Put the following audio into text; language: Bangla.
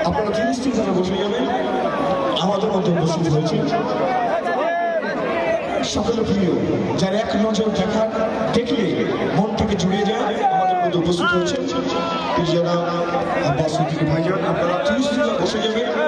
আপনারা জিনিসটি যারা বসে যাবেন আমাদের মধ্যে উপস্থিত হয়েছে সকলে প্রিয় যার এক নজর দেখার দেখলে মন থেকে জুড়ে যায় আমাদের মধ্যে উপস্থিত হয়েছে যারা ভাইজান আপনারা জিনিসটি বসে যাবেন।